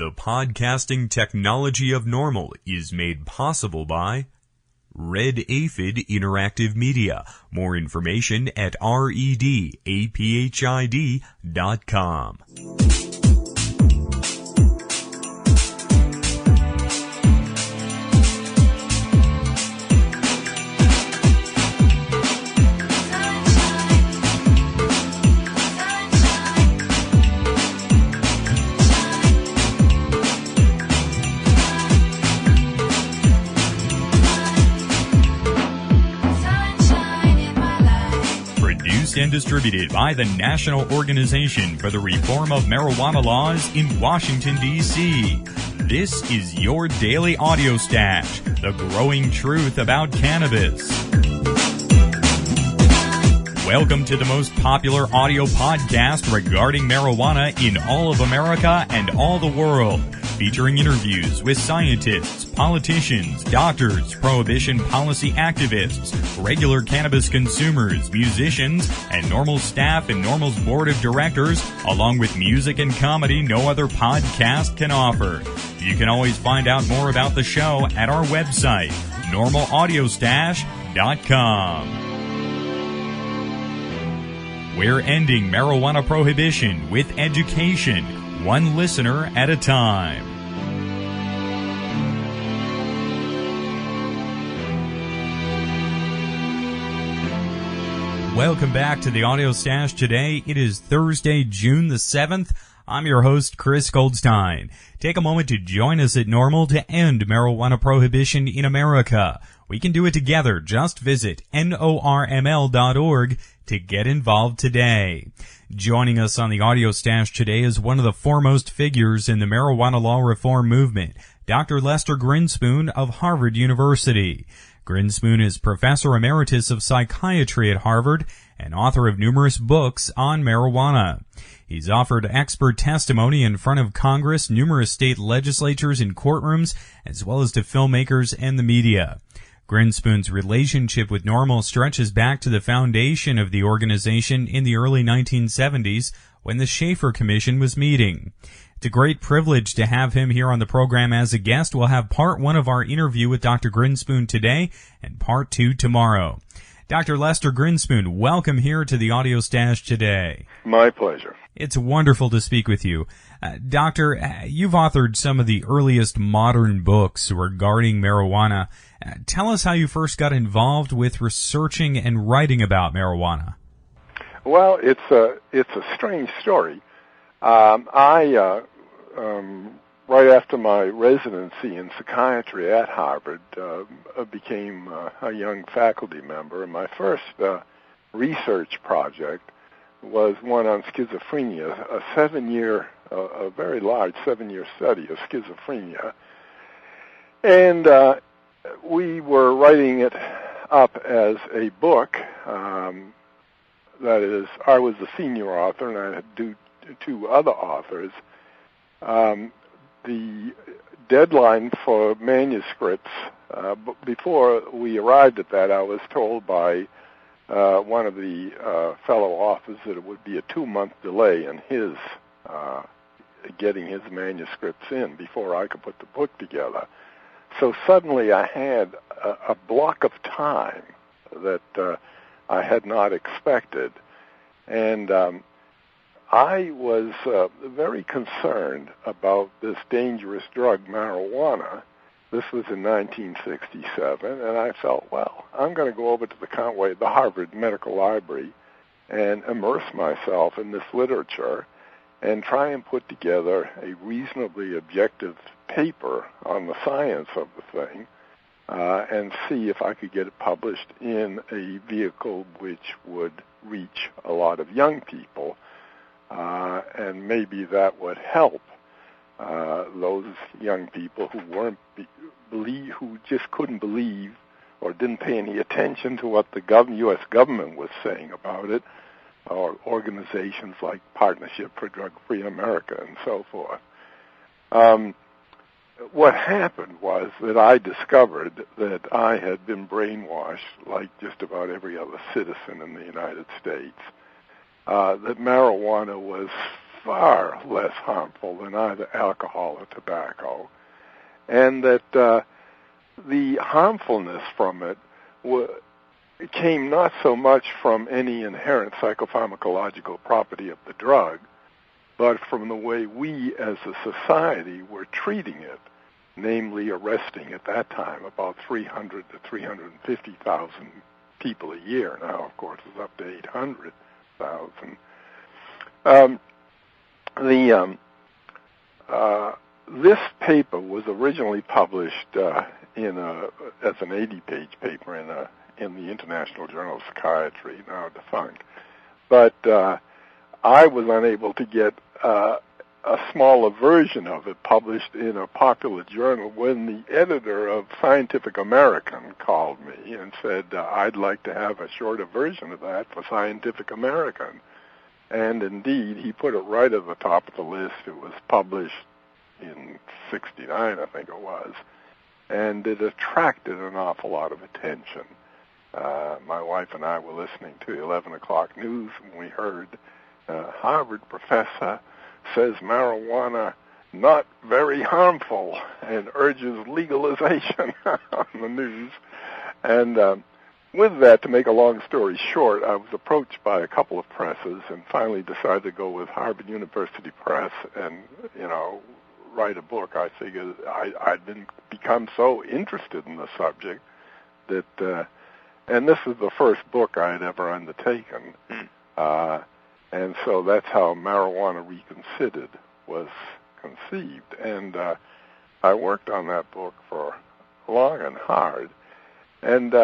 The podcasting technology of NORML is made possible by Red Aphid Interactive Media. More information at redaphid.com. And distributed by the National Organization for the Reform of Marijuana Laws in Washington, D.C. This is your daily audio stash, the growing truth about cannabis. Welcome to the most popular audio podcast regarding marijuana in all of America and all the world, featuring interviews with scientists, politicians, doctors, prohibition policy activists, regular cannabis consumers, musicians, and NORML staff and NORML's board of directors, along with music and comedy no other podcast can offer. You can always find out more about the show at our website, NORMLAudiostash.com. We're ending marijuana prohibition with education, one listener at a time. Welcome back to the Audio Stash today. It is Thursday, June the 7th. I'm your host, Chris Goldstein. Take a moment to join us at NORML to end marijuana prohibition in America. We can do it together. Just visit NORML.org to get involved today. Joining us on the Audio Stash today is one of the foremost figures in the marijuana law reform movement, Dr. Lester Grinspoon of Harvard University. Grinspoon is Professor Emeritus of Psychiatry at Harvard and author of numerous books on marijuana. He's offered expert testimony in front of Congress, numerous state legislatures and courtrooms, as well as to filmmakers and the media. Grinspoon's relationship with NORML stretches back to the foundation of the organization in the early 1970s when the Schaefer Commission was meeting. It's a great privilege to have him here on the program as a guest. We'll have part one of our interview with Dr. Grinspoon today and part two tomorrow. Dr. Lester Grinspoon, welcome here to the Audio Stash today. My pleasure. It's wonderful to speak with you. Doctor, you've authored some of the earliest modern books regarding marijuana. Tell us how you first got involved with researching and writing about marijuana. Well, it's a strange story. Right after my residency in psychiatry at Harvard, became a young faculty member, and my first research project was one on schizophrenia, a very large 7-year study of schizophrenia. And we were writing it up as a book. That is, I was the senior author, and I had two other authors. The deadline for manuscripts, before we arrived at that, I was told by one of the fellow authors that it would be a 2-month delay in his getting his manuscripts in before I could put the book together. So suddenly I had a block of time that I had not expected. And I was very concerned about this dangerous drug, marijuana. This was in 1967, and I felt, well, I'm going to go over to the Harvard Medical Library and immerse myself in this literature and try and put together a reasonably objective paper on the science of the thing and see if I could get it published in a vehicle which would reach a lot of young people. And maybe that would help those young people who just couldn't believe or didn't pay any attention to what the U.S. government was saying about it, or organizations like Partnership for Drug-Free America and so forth. What happened was that I discovered that I had been brainwashed like just about every other citizen in the United States. That marijuana was far less harmful than either alcohol or tobacco, and that the harmfulness from it came not so much from any inherent psychopharmacological property of the drug, but from the way we as a society were treating it, namely arresting at that time about 300 to 350,000 people a year. Now, of course, it's up to 800,000. This paper was originally published as an 80-page paper in the International Journal of Psychiatry, now defunct. But I was unable to get a smaller version of it published in a popular journal when the editor of Scientific American called me and said, I'd like to have a shorter version of that for Scientific American. And indeed, he put it right at the top of the list. It was published in '69, I think it was, and it attracted an awful lot of attention. My wife and I were listening to the 11 o'clock news, and we heard Harvard professor says marijuana not very harmful and urges legalization on the news. And with that, to make a long story short, I was approached by a couple of presses and finally decided to go with Harvard University Press and, write a book. I figured I'd become so interested in the subject that, and this is the first book I had ever undertaken. And so that's how Marijuana Reconsidered was conceived. And I worked on that book for long and hard. And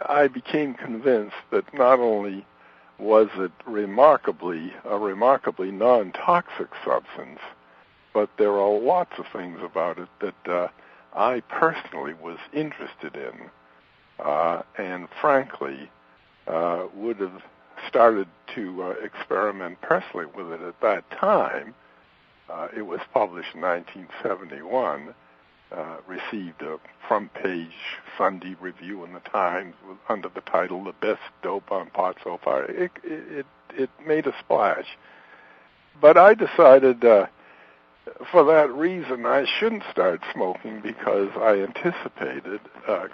I became convinced that not only was it a remarkably non-toxic substance, but there are lots of things about it that I personally was interested in, and frankly would have started to experiment personally with it at that time. It was published in 1971, received a front-page Sunday review in the Times under the title "The Best Dope on Pot So Far." It made a splash. But I decided for that reason I shouldn't start smoking because I anticipated,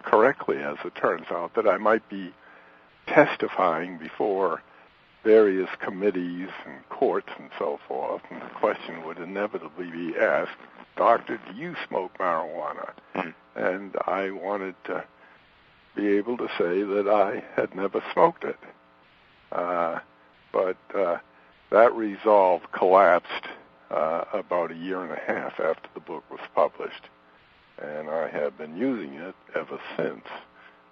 correctly as it turns out, that I might be testifying before various committees and courts and so forth, and the question would inevitably be asked, "Doctor, do you smoke marijuana?" And I wanted to be able to say that I had never smoked it. But that resolve collapsed about a year and a half after the book was published, and I have been using it ever since,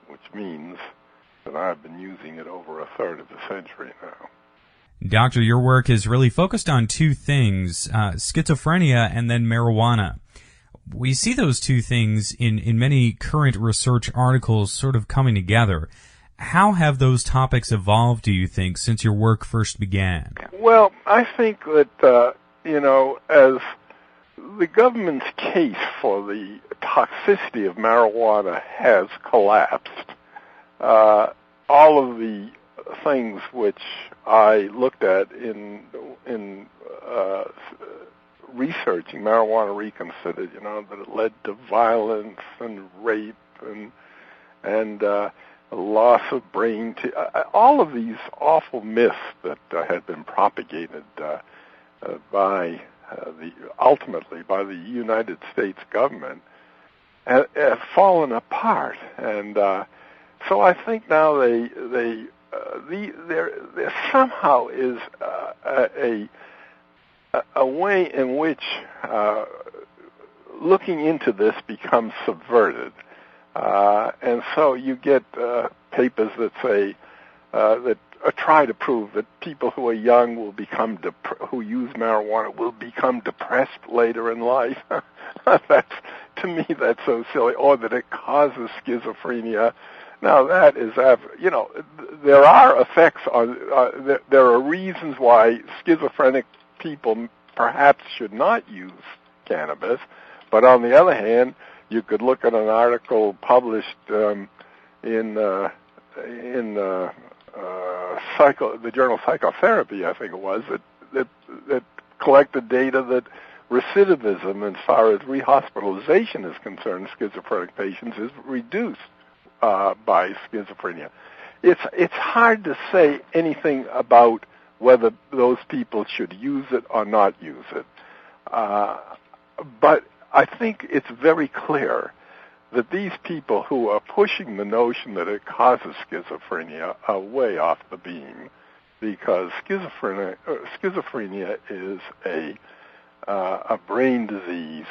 which means that I've been using it over a third of a century now. Doctor, your work is really focused on two things, schizophrenia and then marijuana. We see those two things in many current research articles sort of coming together. How have those topics evolved, do you think, since your work first began? Well, I think that, as the government's case for the toxicity of marijuana has collapsed, all of the things which I looked at in researching Marijuana Reconsidered, that it led to violence and rape and loss of brain, all of these awful myths that had been propagated ultimately by the United States government have fallen apart, and so I think now there somehow is a way in which looking into this becomes subverted, and so you get papers that say that try to prove that people who are young will become who use marijuana will become depressed later in life. To me, that's so silly. Or that it causes schizophrenia. Now that is, there are effects on. There are reasons why schizophrenic people perhaps should not use cannabis, but on the other hand, you could look at an article published in the journal Psychotherapy, I think it was, that collected data that recidivism, as far as rehospitalization is concerned, schizophrenic patients is reduced by schizophrenia. It's hard to say anything about whether those people should use it or not use it. But I think it's very clear that these people who are pushing the notion that it causes schizophrenia are way off the beam, because schizophrenia is a brain disease,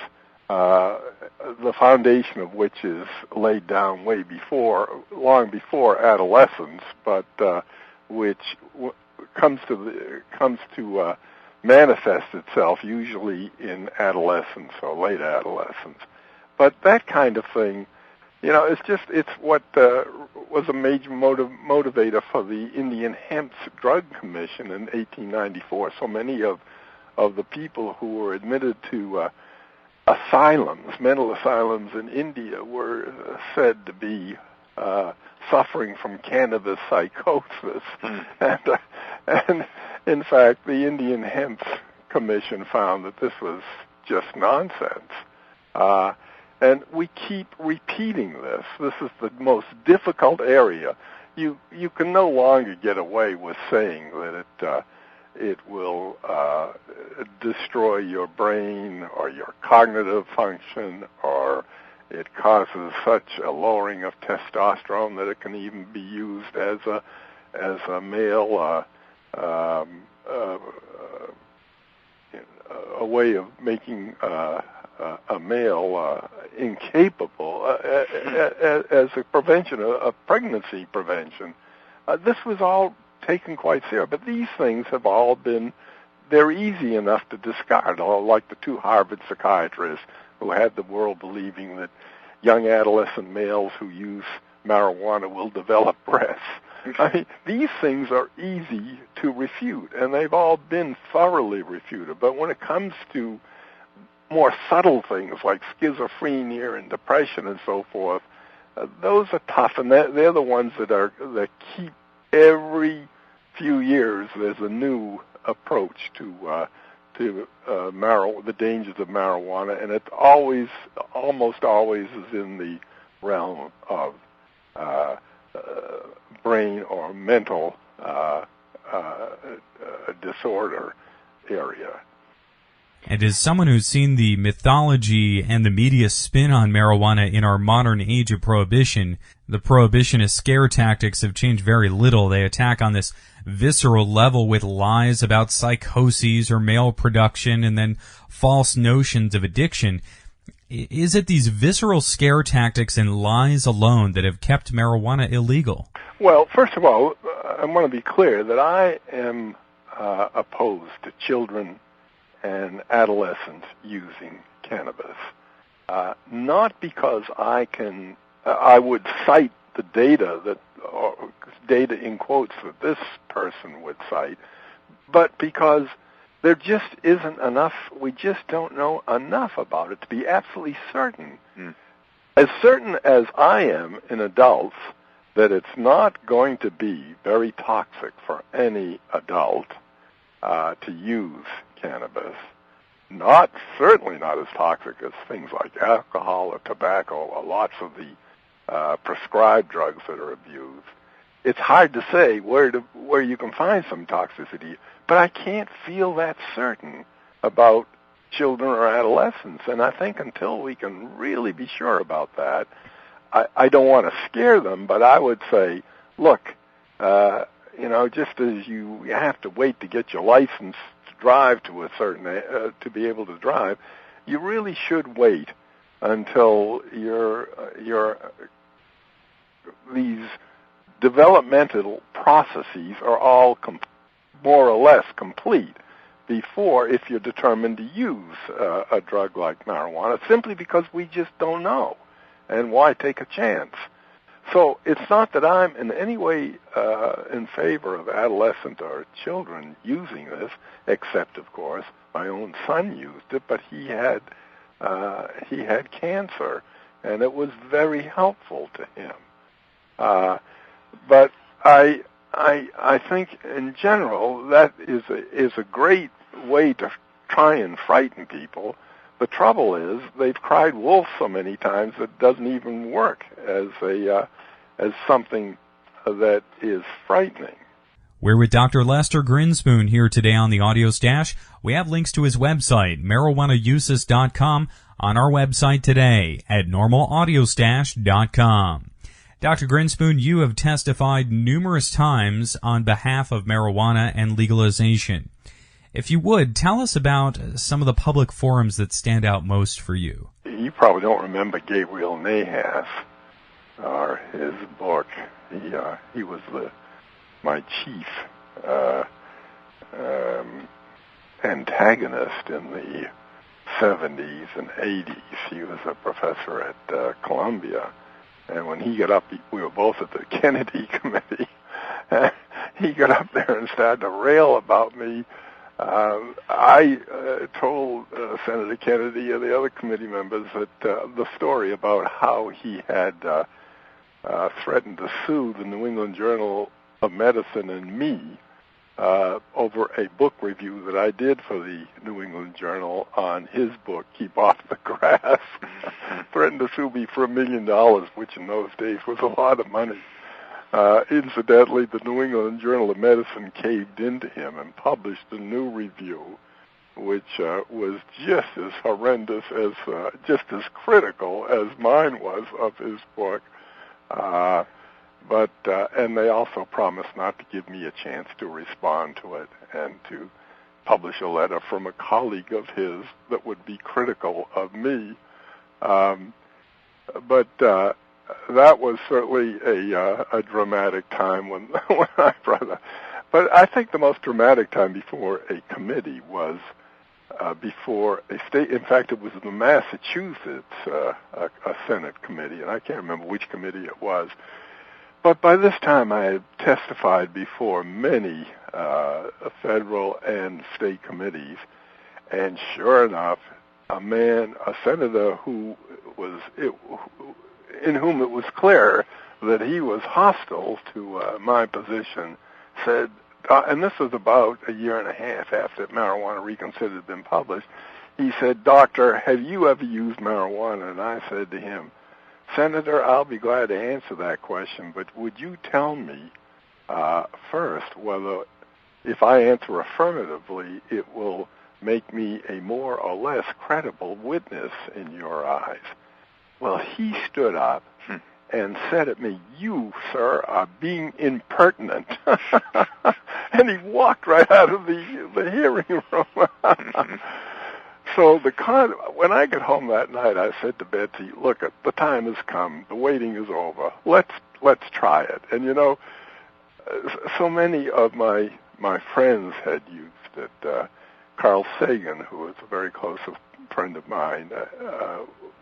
the foundation of which is laid down long before adolescence, but which comes to manifest itself usually in adolescence or late adolescence. But that kind of thing, it's what was a major motivator for the Indian Hemp Drug Commission in 1894. So many of the people who were admitted to mental asylums in India, were said to be suffering from cannabis psychosis. And in fact, the Indian Hemp Commission found that this was just nonsense. And we keep repeating this. This is the most difficult area. You can no longer get away with saying that it will destroy your brain or your cognitive function, or it causes such a lowering of testosterone that it can even be used as a male a way of making a male incapable as a prevention, a pregnancy prevention. This was all taken quite serious, but these things have all they're easy enough to discard, like the two Harvard psychiatrists who had the world believing that young adolescent males who use marijuana will develop breasts. I mean, these things are easy to refute, and they've all been thoroughly refuted. But when it comes to more subtle things like schizophrenia and depression and so forth, those are tough, and they're the ones that keep every few years there's a new approach to the dangers of marijuana, and it almost always is in the realm of brain or mental disorder area. And as someone who's seen the mythology and the media spin on marijuana in our modern age of prohibition, the prohibitionist scare tactics have changed very little. They attack on this visceral level with lies about psychoses or male production and then false notions of addiction. Is it these visceral scare tactics and lies alone that have kept marijuana illegal? Well, first of all, I want to be clear that I am opposed to children and adolescents using cannabis. Not because I would cite the data data in quotes that this person would cite, but because there just isn't enough, we just don't know enough about it to be absolutely certain. As certain as I am in adults that it's not going to be very toxic for any adult to use cannabis, certainly not as toxic as things like alcohol or tobacco or lots of the prescribed drugs that are abused. It's hard to say where you can find some toxicity, but I can't feel that certain about children or adolescents, and I think until we can really be sure about that, I don't want to scare them, but I would say, look, just as you have to wait to get your license to drive to a certain to be able to drive, you really should wait until these developmental processes are all more or less complete before, if you're determined to use a drug like marijuana, simply because we just don't know. And why take a chance? So it's not that I'm in any way in favor of adolescent or children using this, except, of course, my own son used it, but he had cancer, and it was very helpful to him. But I I think in general that is a great way to try and frighten people. The trouble is they've cried wolf so many times that it doesn't even work as something that is frightening. We're with Dr. Lester Grinspoon here today on the Audio Stash. We have links to his website, marijuanauses.com, on our website today at normalaudiostash.com. Dr. Grinspoon, you have testified numerous times on behalf of marijuana and legalization. If you would, tell us about some of the public forums that stand out most for you. You probably don't remember Gabriel Nahas or his book. He was my chief antagonist in the 70s and 80s. He was a professor at Columbia. And when he got up, we were both at the Kennedy Committee. He got up there and started to rail about me. I told Senator Kennedy and the other committee members that the story about how he had threatened to sue the New England Journal of Medicine and me over a book review that I did for the New England Journal on his book, Keep Off the Grass. Threatened to sue me for $1 million, which in those days was a lot of money. Incidentally, the New England Journal of Medicine caved into him and published a new review, which was just as horrendous as, just as critical as mine was of his book. And they also promised not to give me a chance to respond to it and to publish a letter from a colleague of his that would be critical of me. That was certainly a dramatic time when I brought that. But I think the most dramatic time before a committee was before a state. In fact, it was the Massachusetts a Senate committee, and I can't remember which committee it was. But by this time, I had testified before many federal and state committees, and sure enough, a senator in whom it was clear that he was hostile to my position, said, and this was about a year and a half after Marijuana Reconsidered had been published, he said, "Doctor, have you ever used marijuana?" And I said to him, "Senator, I'll be glad to answer that question, but would you tell me first whether if I answer affirmatively, it will make me a more or less credible witness in your eyes?" Well, he stood up and said at me, "You, sir, are being impertinent." And he walked right out of the hearing room. So when I got home that night, I said to Betsy, "Look, the time has come. The waiting is over. Let's try it." And so many of my friends had used it. Carl Sagan, who was a very close friend of mine,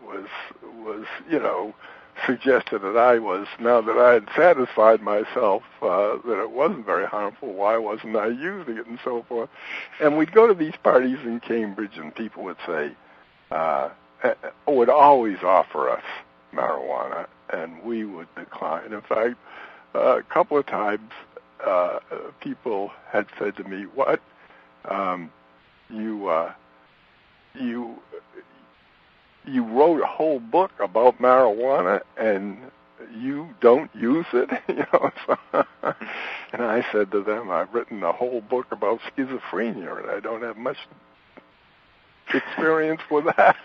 was suggested that now that I had satisfied myself that it wasn't very harmful, why wasn't I using it and so forth. And we'd go to these parties in Cambridge and people would say, would always offer us marijuana, and we would decline. In fact, a couple of times people had said to me, "What? You wrote a whole book about marijuana and you don't use it?" And I said to them, "I've written a whole book about schizophrenia and I don't have much experience with that."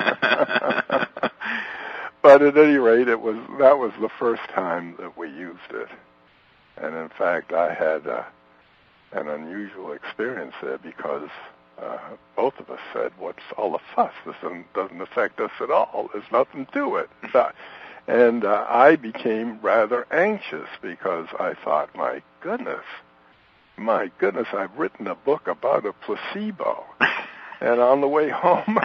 But at any rate, that was the first time that we used it. And in fact, I had an unusual experience there because both of us said, "What's all the fuss? This doesn't affect us at all. There's nothing to it." And I became rather anxious because I thought, my goodness, I've written a book about a placebo. And on the way home,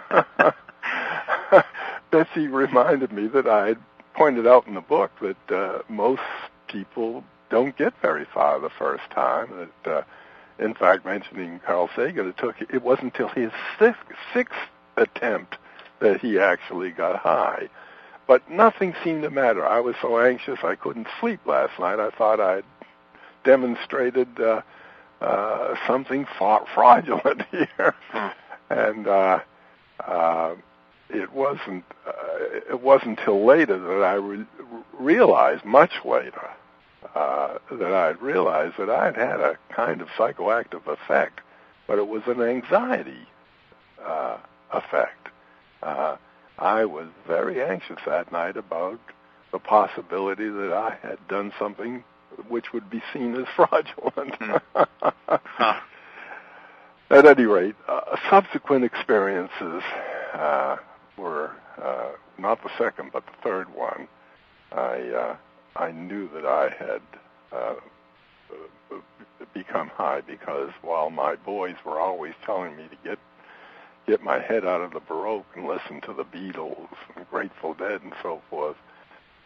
Betsy reminded me that I had pointed out in the book that most people don't get very far the first time. That, in fact, mentioning Carl Sagan, it wasn't until his sixth attempt that he actually got high. But nothing seemed to matter. I was so anxious I couldn't sleep last night. I thought I'd demonstrated something fraudulent here, and it wasn't until later that I realized, much later, that I'd realized that I'd had a kind of psychoactive effect, but it was an anxiety effect. I was very anxious that night about the possibility that I had done something which would be seen as fraudulent. At any rate, subsequent experiences were not the second, but the third one. I knew that I had become high because while my boys were always telling me to get my head out of the Baroque and listen to the Beatles and Grateful Dead and so forth,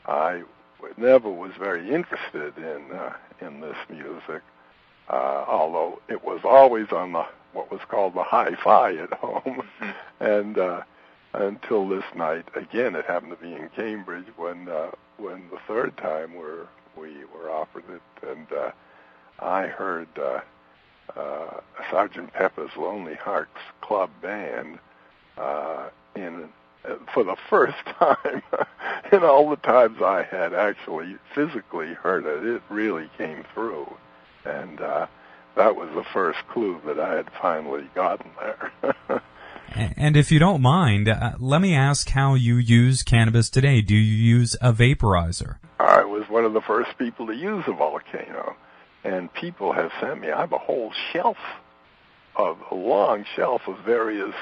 I never was very interested in this music, although it was always on what was called the hi-fi at home, and until this night, again, it happened to be in Cambridge when the third time we were offered it, and I heard Sgt. Pepper's Lonely Hearts Club Band for the first time in all the times I had actually physically heard it. It really came through, and that was the first clue that I had finally gotten there. And if you don't mind, let me ask how you use cannabis today. Do you use a vaporizer? I was one of the first people to use a volcano, and people have sent me, I have a whole a long shelf of various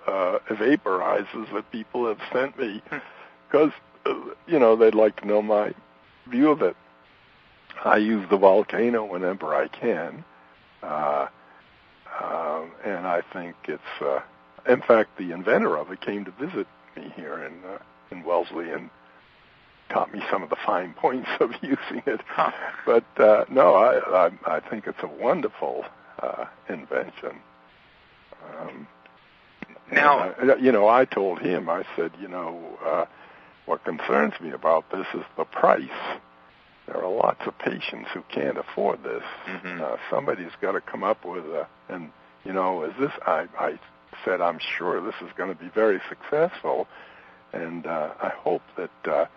vaporizers that people have sent me because, they'd like to know my view of it. I use the volcano whenever I can, and I think it's... in fact, the inventor of it came to visit me here in Wellesley and taught me some of the fine points of using it. But no, I think it's a wonderful invention. Now, I told him, I said, what concerns me about this is the price. There are lots of patients who can't afford this. Mm-hmm. Somebody's got to come up with I said, I'm sure this is going to be very successful, and I hope that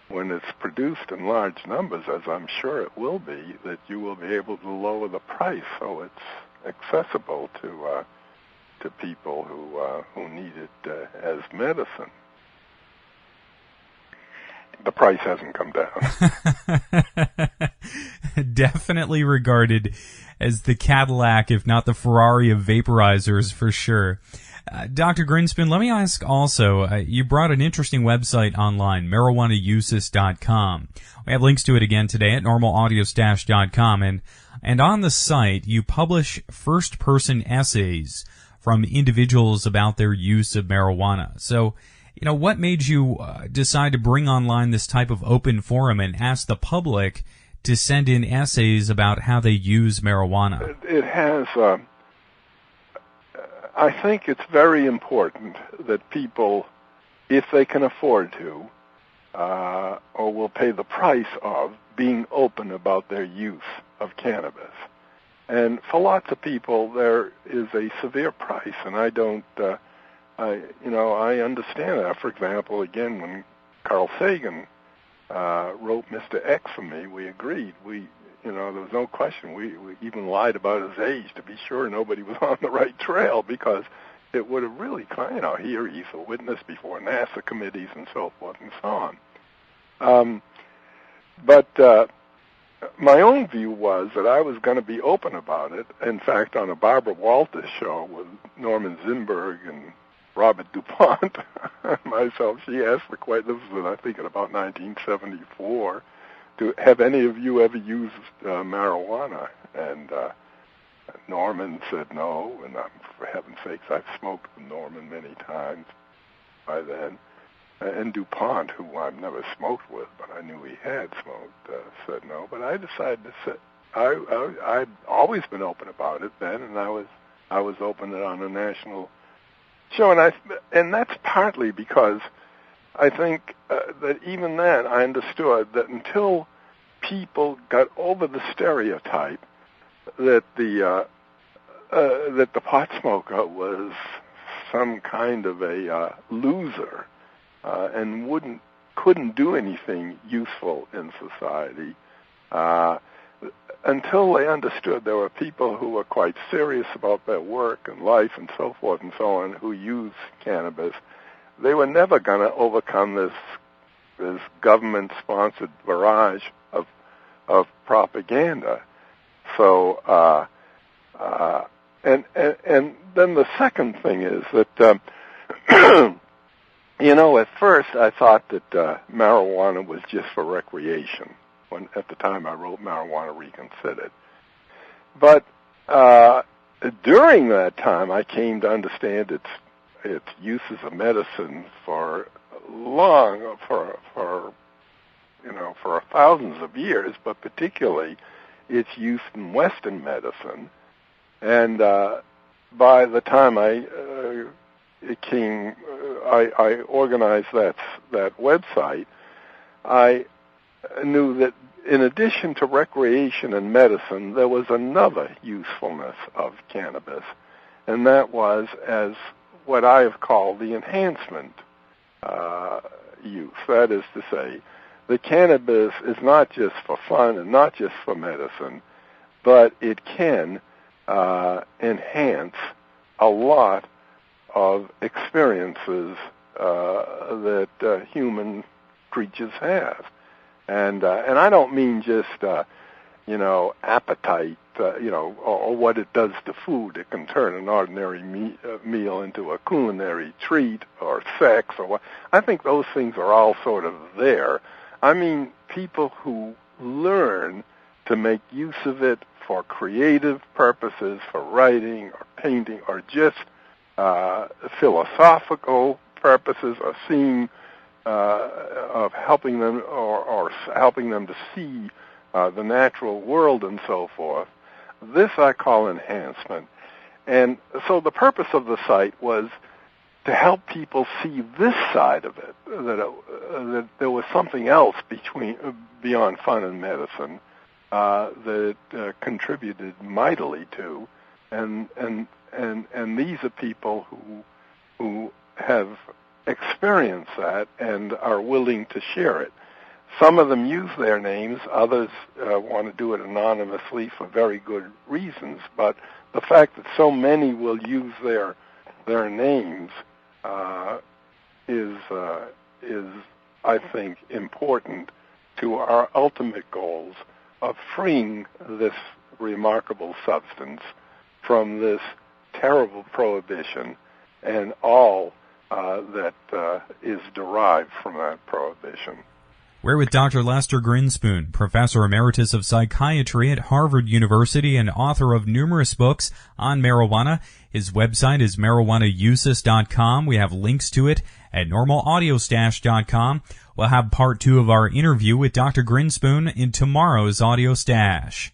when it's produced in large numbers, as I'm sure it will be, that you will be able to lower the price so it's accessible to people who need it as medicine. The price hasn't come down. Definitely regarded as the Cadillac, if not the Ferrari of vaporizers, for sure. Dr. Grinspan, let me ask also, you brought an interesting website online, marijuanauses.com. We have links to it again today at normalaudio-.com, and on the site, you publish first-person essays from individuals about their use of marijuana. So, what made you decide to bring online this type of open forum and ask the public to send in essays about how they use marijuana? It has... I think it's very important that people, if they can afford to, or will pay the price of, being open about their use of cannabis. And for lots of people, there is a severe price, and I don't... I understand that. For example, again, when Carl Sagan wrote Mr. X for me, we agreed. There was no question. We even lied about his age to be sure nobody was on the right trail, because it would have really, here he's a witness before NASA committees and so forth and so on. But my own view was that I was going to be open about it. In fact, on a Barbara Walters show with Norman Zinberg and Robert DuPont and myself, she asked the question, this was, I think, in about 1974, have any of you ever used marijuana? And Norman said no, and for heaven's sakes, I've smoked with Norman many times by then. And DuPont, who I've never smoked with, but I knew he had smoked, said no. But I decided to say, I'd always been open about it then, and I was open on a national show, and that's partly because I think that even then I understood that until people got over the stereotype that the pot smoker was some kind of a loser and couldn't do anything useful in society, until they understood there were people who were quite serious about their work and life and so forth and so on who used cannabis. They were never going to overcome this government-sponsored barrage of propaganda. So, and then the second thing is that, at first I thought that marijuana was just for recreation. When at the time I wrote Marijuana Reconsidered. But during that time, I came to understand its use as a medicine for thousands of years, but particularly its use in Western medicine. And by the time I organized that website, I knew that in addition to recreation and medicine, there was another usefulness of cannabis, and that was as what I have called the enhancement use. That is to say, the cannabis is not just for fun and not just for medicine, but it can enhance a lot of experiences that human creatures have. And I don't mean just, appetite, or what it does to food. It can turn an ordinary meal into a culinary treat, or sex, or what. I think those things are all sort of there. I mean, people who learn to make use of it for creative purposes, for writing or painting, or just philosophical purposes, or seeing of helping them or helping them to see the natural world and so forth. This I call enhancement. And so the purpose of the site was to help people see this side of it, that there was something else beyond fun and medicine that contributed mightily to, and these are people who have experience that and are willing to share it. Some of them use their names, others want to do it anonymously for very good reasons, but the fact that so many will use their names is I think important to our ultimate goals of freeing this remarkable substance from this terrible prohibition and all that is derived from that prohibition. We're with Dr. Lester Grinspoon, Professor Emeritus of Psychiatry at Harvard University and author of numerous books on marijuana. His website is marijuanauses.com. We have links to it at normalaudio-stash.com. We'll have part 2 of our interview with Dr. Grinspoon in tomorrow's Audio Stash.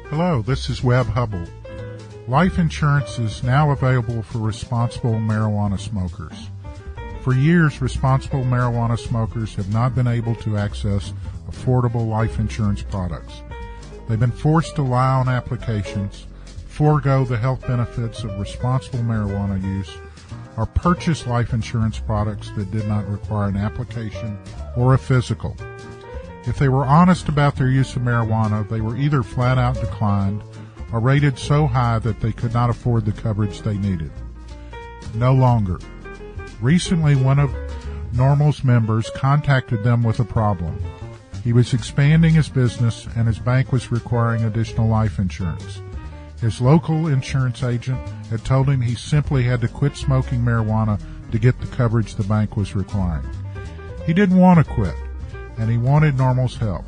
Hello, this is Webb Hubble. Life insurance is now available for responsible marijuana smokers. For years, responsible marijuana smokers have not been able to access affordable life insurance products. They've been forced to lie on applications, forego the health benefits of responsible marijuana use, or purchase life insurance products that did not require an application or a physical. If they were honest about their use of marijuana, they were either flat out declined or rated so high that they could not afford the coverage they needed. No longer. Recently, one of NORML's members contacted them with a problem. He was expanding his business and his bank was requiring additional life insurance. His local insurance agent had told him he simply had to quit smoking marijuana to get the coverage the bank was requiring. He didn't want to quit, and he wanted NORML's help.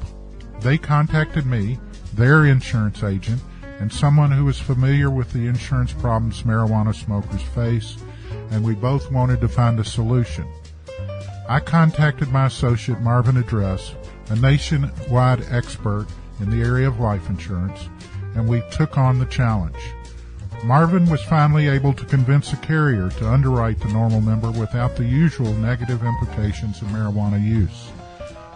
They contacted me, their insurance agent, and someone who was familiar with the insurance problems marijuana smokers face, and we both wanted to find a solution. I contacted my associate Marvin Address, a nationwide expert in the area of life insurance, and we took on the challenge. Marvin was finally able to convince a carrier to underwrite the NORML member without the usual negative implications of marijuana use.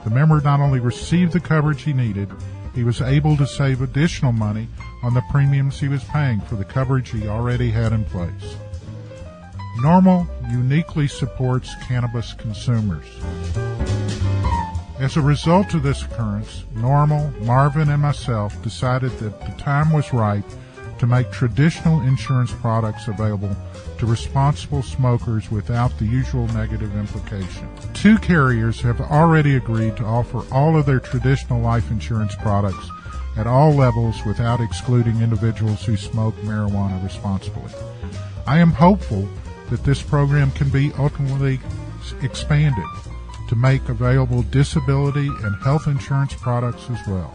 The member not only received the coverage he needed, he was able to save additional money on the premiums he was paying for the coverage he already had in place. NORML uniquely supports cannabis consumers. As a result of this occurrence, NORML, Marvin, and myself decided that the time was right to make traditional insurance products available to responsible smokers without the usual negative implication. 2 carriers have already agreed to offer all of their traditional life insurance products at all levels without excluding individuals who smoke marijuana responsibly. I am hopeful that this program can be ultimately expanded to make available disability and health insurance products as well.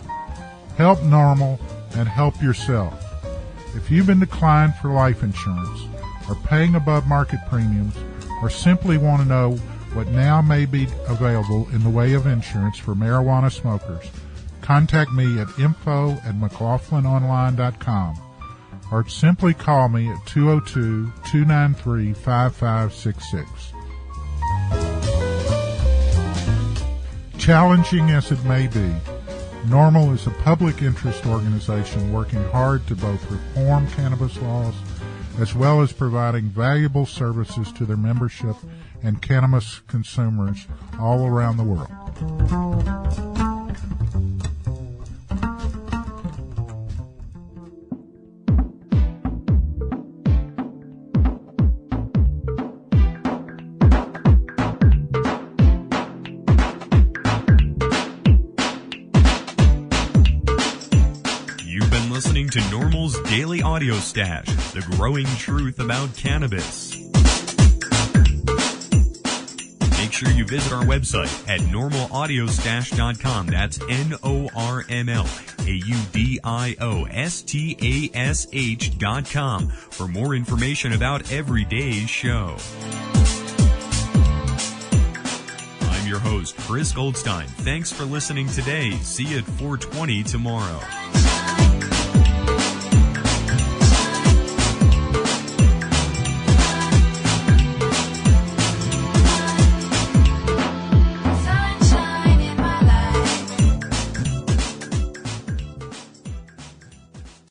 Help NORML and help yourself. If you've been declined for life insurance, are paying above market premiums, or simply want to know what now may be available in the way of insurance for marijuana smokers, contact me at info@mclaughlinonline.com or simply call me at 202-293-5566. Challenging as it may be, NORML is a public interest organization working hard to both reform cannabis laws as well as providing valuable services to their membership and cannabis consumers all around the world. Listening to NORML's Daily Audio Stash, the growing truth about cannabis. Make sure you visit our website at normalaudiostash.com. That's NORMLAUDIOSTASH.com for more information about every day's show. I'm your host, Chris Goldstein. Thanks for listening today. See you at 4:20 tomorrow.